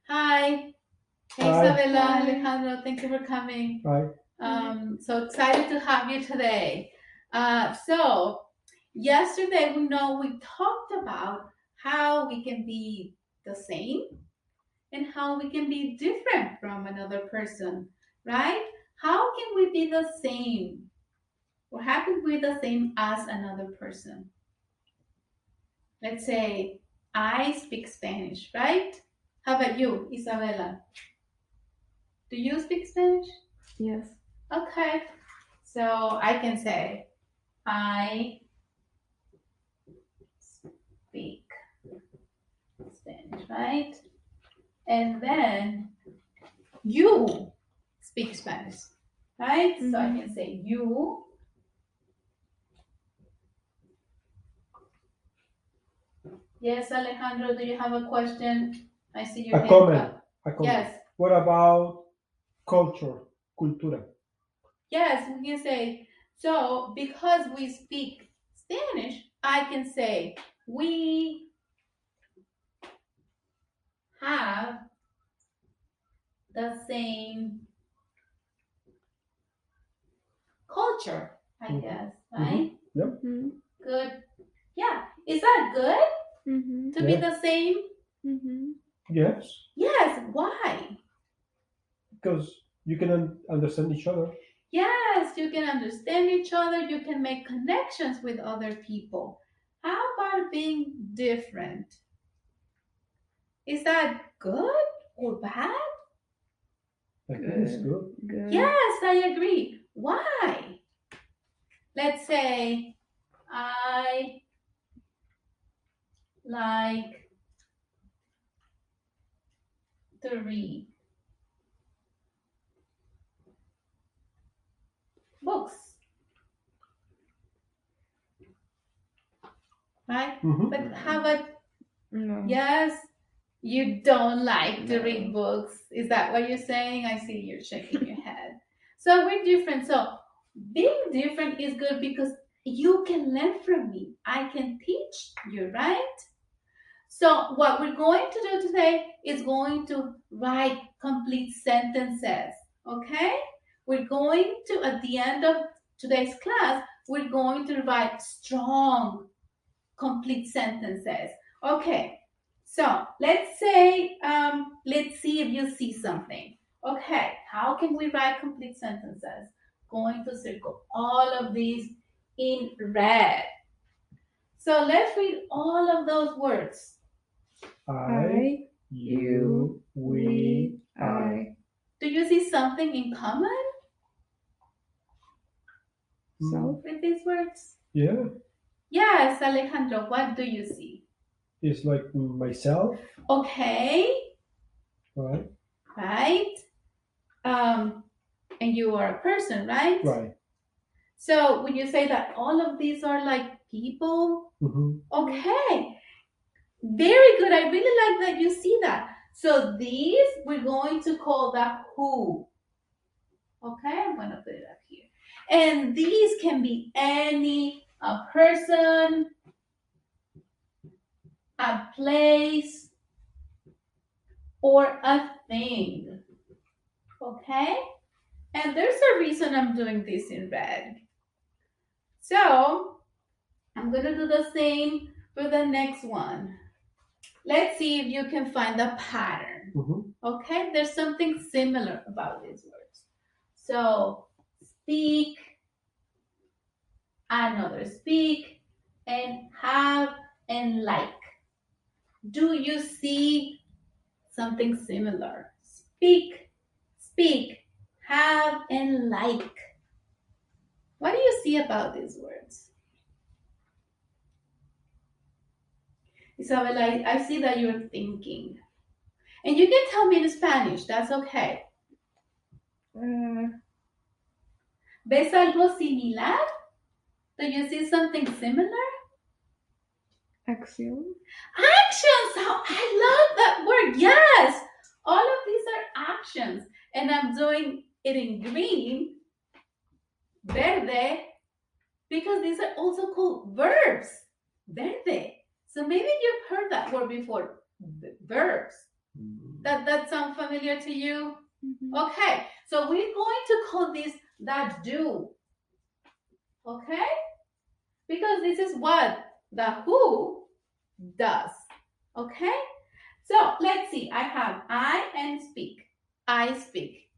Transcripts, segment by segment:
Hi. Hey, Hi. Isabella, Hi. Alejandro, thank you for coming. Hi. So excited to have you today. So yesterday we talked about how we can be the same and how we can be different from another person, right? How can we be the same? Or how can we be the same as another person? Let's say I speak Spanish, right? How about you, Isabella? Do you speak Spanish? Yes. Okay. So I can say, I speak Spanish, right? And then you speak Spanish, right? So I can say, you. Yes, Alejandro, do you have a question? I see your A hand comment. up. A comment. Yes. What about culture? Cultura. Yes, we can say, so because we speak Spanish, I can say, we have the same culture, I guess, right? Yep. Good. Yeah. Is that good to be the same? Yes. Yes. Why? Because you can understand each other. Yes, you can understand each other. You can make connections with other people. How about being different? Is that good or bad? I think it's good. Yes, I agree. Why? Let's say I like to read books, right? Mhm. But how about, No. yes, you don't like to No. read books? Is that what you're saying? I see you're shaking your head. So we're different. So being different is good because you can learn from me. I can teach you, right? So what we're going to do today is going to write complete sentences. Okay? We're going to, at the end of today's class, we're going to write strong complete sentences. Okay, so let's say, let's see if you see something. Okay, how can we write complete sentences? Going to circle all of these in red. So let's read all of those words. I, you, we, I. Do you see something in common So with these words? Yeah. Yes, Alejandro, what do you see? It's like myself. Okay, Right. right? And you are a person, right? Right. So would you say that all of these are like people? Mm-hmm. Okay, very good. I really like that you see that. So these we're going to call the who. Okay, I'm going to put it up here. And these can be a person, a place, or a thing. Okay? And there's a reason I'm doing this in red. So I'm going to do the same for the next one. Let's see if you can find a pattern. Mm-hmm. Okay? There's something similar about these words. So speak, another speak, and have and like. Do you see something similar? Speak, speak, have, and like. What do you see about these words? Isabel, I see that you're thinking. And you can tell me in Spanish, that's okay. ¿Ves algo similar? Do you see something similar? action. Actions! How I love that word. Yes! All of these are actions. And I'm doing it in green, verde, because these are also called verbs. Verde. So maybe you've heard that word before. Verbs. That sound familiar to you? Mhm. Okay, so we're going to call this the do. Okay? Because this is what the who does. Okay? So let's see. I have I and speak. I speak.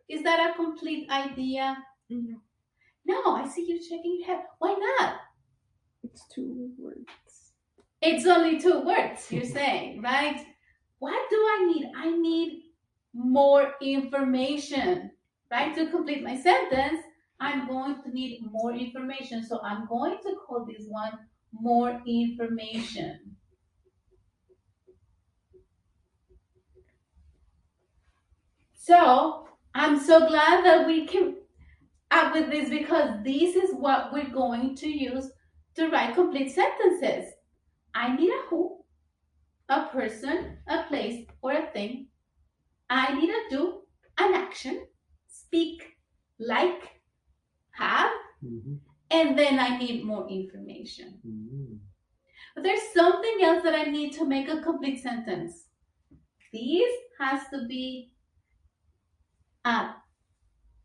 Is that a complete idea? No, No, I see you shaking your head. Why not? it's 2 words. It's only 2 words, you're saying, right? What do I need? I need more information, right? To complete my sentence, I'm going to need more information. So I'm going to call this one more information. So I'm so glad that we came up with this because this is what we're going to use to write complete sentences. I need a who, a person, a place, or a thing. I need a do, an action, speak, like, have, and then I need more information. But there's something else that I need to make a complete sentence. This has to be a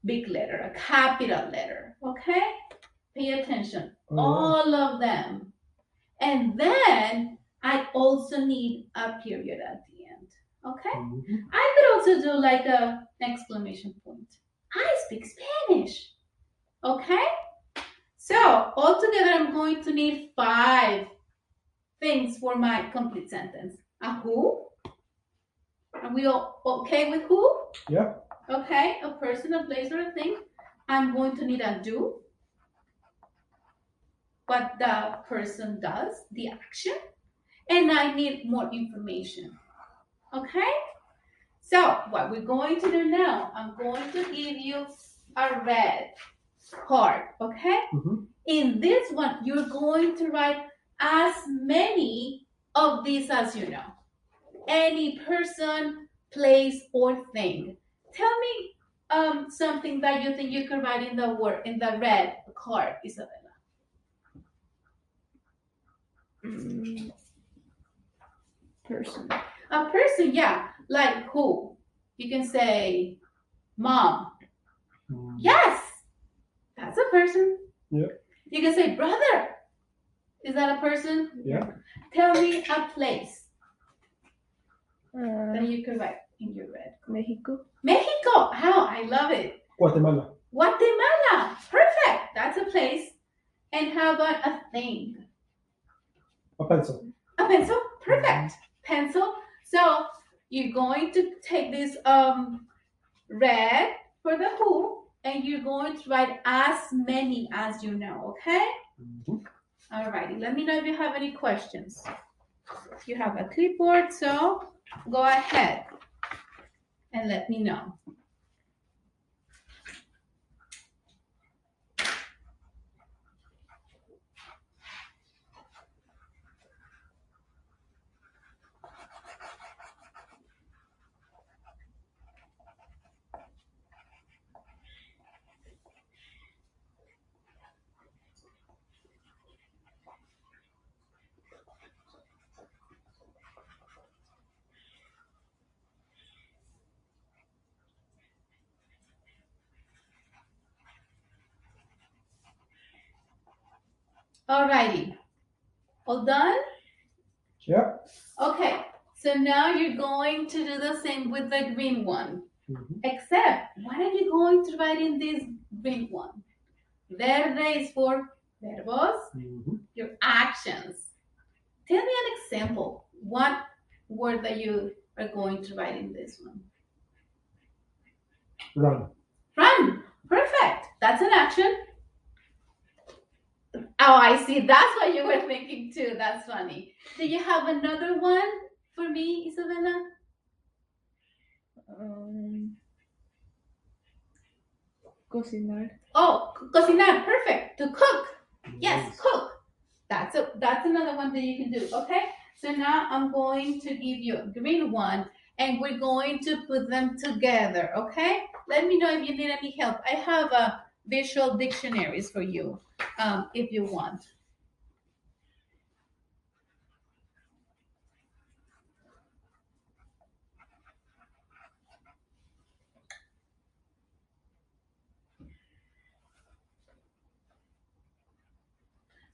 big letter, a capital letter, okay? Pay attention. All of them. And then I also need a period at the end, okay? I could also do like a exclamation point. I speak Spanish, okay? So altogether, I'm going to need 5 things for my complete sentence. A who? Are we all okay with who? Yeah. Okay, a person, a place, or a thing. I'm going to need a do, what the person does, the action, and I need more information. Okay? So what we're going to do now, I'm going to give you a red card, okay? In this one, you're going to write as many of these as you know. Any person, place, or thing. Tell me something that you think you can write in the red card, Isabella. Person. A person, yeah. Like who? You can say mom. Yes, that's a person. Yeah. You can say brother. Is that a person? Yeah. Tell me a place that Uh, you can write in your red. Mexico. Mexico. How? I love it. Guatemala. Guatemala. Perfect. That's a place. And how about a thing? A pencil. A pencil. Perfect. Pencil. So you're going to take this red for the who, and you're going to write as many as you know. Okay. Alrighty. Let me know if you have any questions. You have a clipboard, so go ahead and let me know. Alrighty. All done? Yeah. Okay. So now you're going to do the same with the green one. Except, what are you going to write in this green one? Verde is for verbos, your actions. Tell me an example. What word that you are going to write in this one? Run. Run. Perfect. That's an action. Oh, I see. That's what you were thinking too. That's funny. Do you have another one for me, Isabella? Cocinar. Oh, cocinar. Perfect. To cook. Yes, cook. That's another one that you can do. Okay. So now I'm going to give you a green one, and we're going to put them together. Okay. Let me know if you need any help. I have visual dictionaries for you, if you want.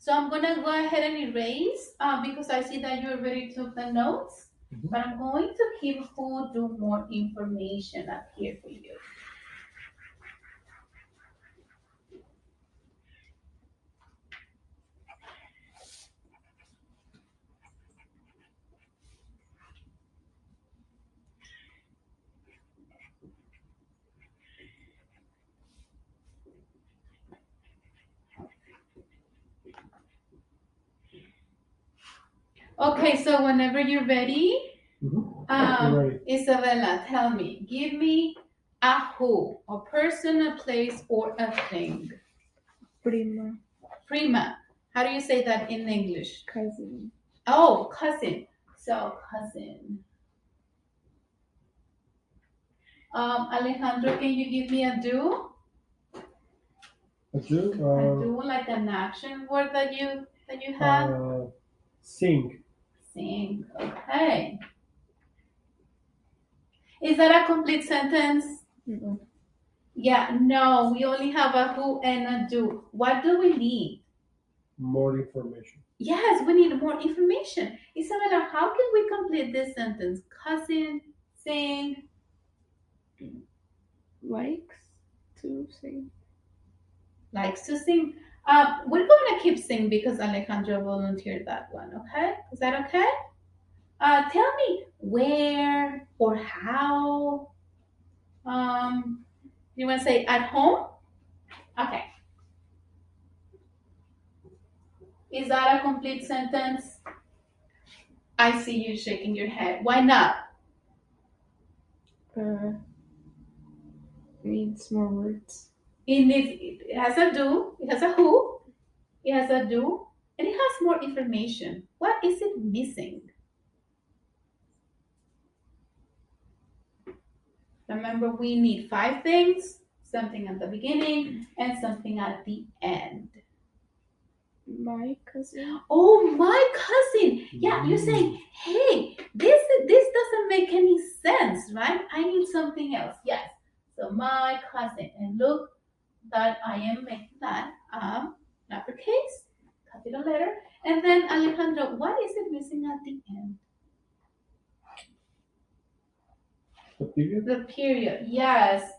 So I'm gonna go ahead and erase because I see that you already took the notes. Mhm. But I'm going to keep who do more information up here for you. Okay, so whenever you're ready, You're ready. Isabella, tell me, give me a who, a person, a place, or a thing. Prima. Prima. How do you say that in English? Cousin. Oh, cousin. So cousin. Alejandro, can you give me a do? A do. A do like an action word that you have? Sing. Sing. Okay. Is that a complete sentence? No. Yeah, no, we only have a who and a do. What do we need? More information. Yes, we need more information. Isabella, how can we complete this sentence? Cousin, sing, Likes to sing. likes to sing. We're going to keep sing because Alejandro volunteered that one, okay? Is that okay? Tell me where or how. You want to say at home? Okay. Is that a complete sentence? I see you shaking your head. Why not? Needs more words. It has a do, it has a who, it has a do, and it has more information. What is it missing? Remember, we need 5 things, something at the beginning and something at the end. My cousin. Oh, my cousin. Yeah, you're saying, hey, this doesn't make any sense, right? I need something else. Yes. So my cousin, and look that I am making that uppercase, capital letter, and then Alejandro, what is it missing at the end? The period. The period. Yes.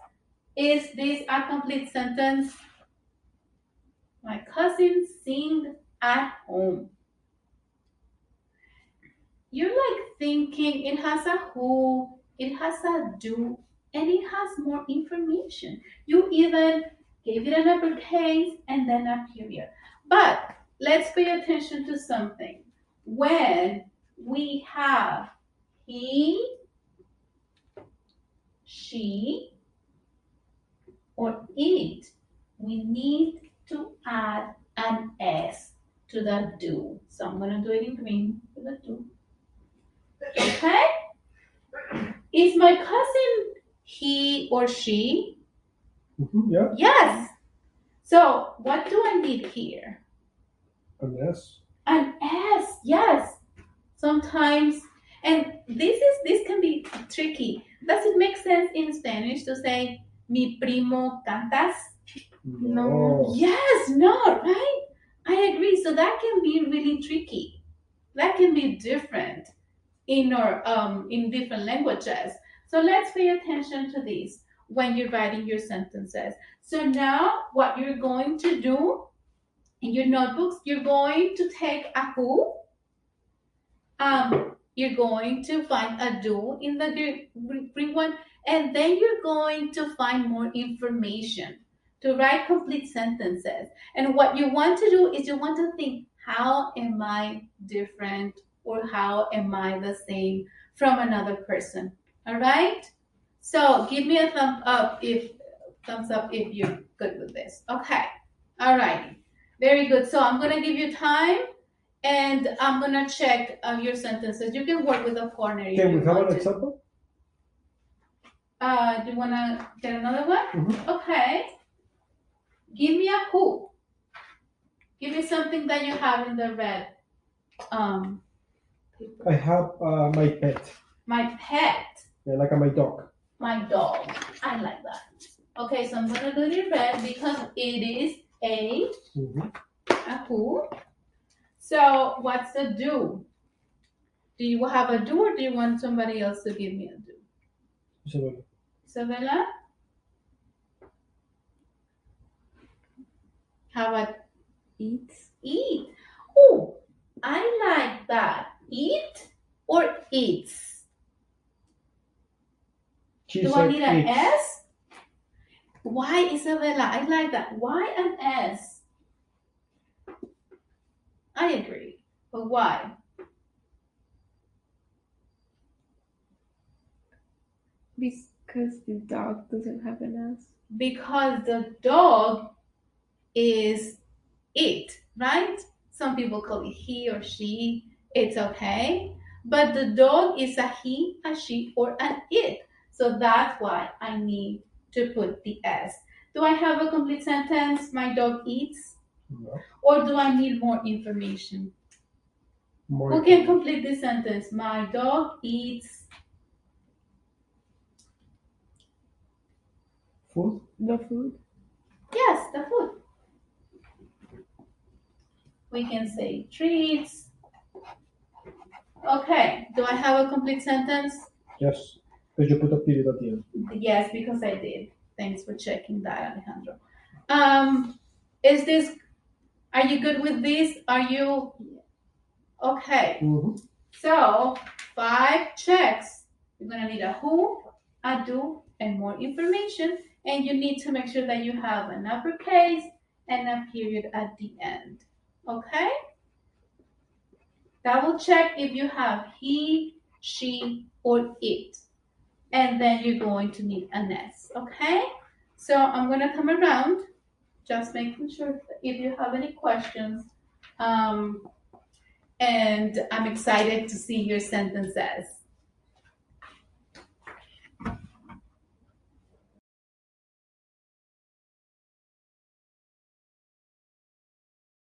Is this a complete sentence? My cousin sing at home. You're like thinking it has a who, it has a do, and it has more information. You even gave it an uppercase and then a period. But let's pay attention to something. When we have he, she, or it, we need to add an S to the do. So I'm gonna do it in green for the do. Okay? Is my cousin he or she? Yeah. Yes. So what do I need here? An S. An S. Yes. Sometimes, and this can be tricky. Does it make sense in Spanish to say mi primo cantas? No. Yes. No. Right. I agree. So that can be really tricky. That can be different in different languages. So let's pay attention to this when you're writing your sentences. So now what you're going to do in your notebooks, you're going to take a who, you're going to find a do in the green one, and then you're going to find more information to write complete sentences. And what you want to do is you want to think, how am I different or how am I the same from another person? All right? So give me a thumbs up if you're good with this. Okay. All right. Very good. So I'm gonna give you time and I'm gonna check your sentences. You can work with a corner if Can you we have want an to. example? Do you wanna get another one? Mhm. Okay. Give me a who. Give me something that you have in the red. Paper. I have my pet. My pet. Yeah, like my dog. My dog. I like that. Okay, so I'm gonna do it in red because it is a Mhm. who. So what's the do? Do you have a do or do you want somebody else to give me a do? Isabella. Isabella? How about Eat. eat? Oh, I like that. Eat or eats? She Do I said need an eats. S? Why, Isabella? I like that. Why an S? I agree. But why? Because the dog doesn't have an S. Because the dog is it, right? Some people call it he or she. It's okay. But the dog is a he, a she, or an it. So that's why I need to put the S. Do I have a complete sentence? My dog eats? No. Or do I need more information? More Who can information. complete this sentence? My dog eats Food? The food. yes, the food. We can say treats. Okay, do I have a complete sentence? Yes. Because you put a period at the end. Yes, because I did. Thanks for checking that, Alejandro. Is this, are you good with this? Are you, okay. Mm-hmm. So, 5 checks. You're gonna need a who, a do, and more information. And you need to make sure that you have an uppercase and a period at the end. Okay? Double check if you have he, she, or it. And then you're going to need an S. Okay? So I'm gonna come around, just making sure if you have any questions. And I'm excited to see your sentences.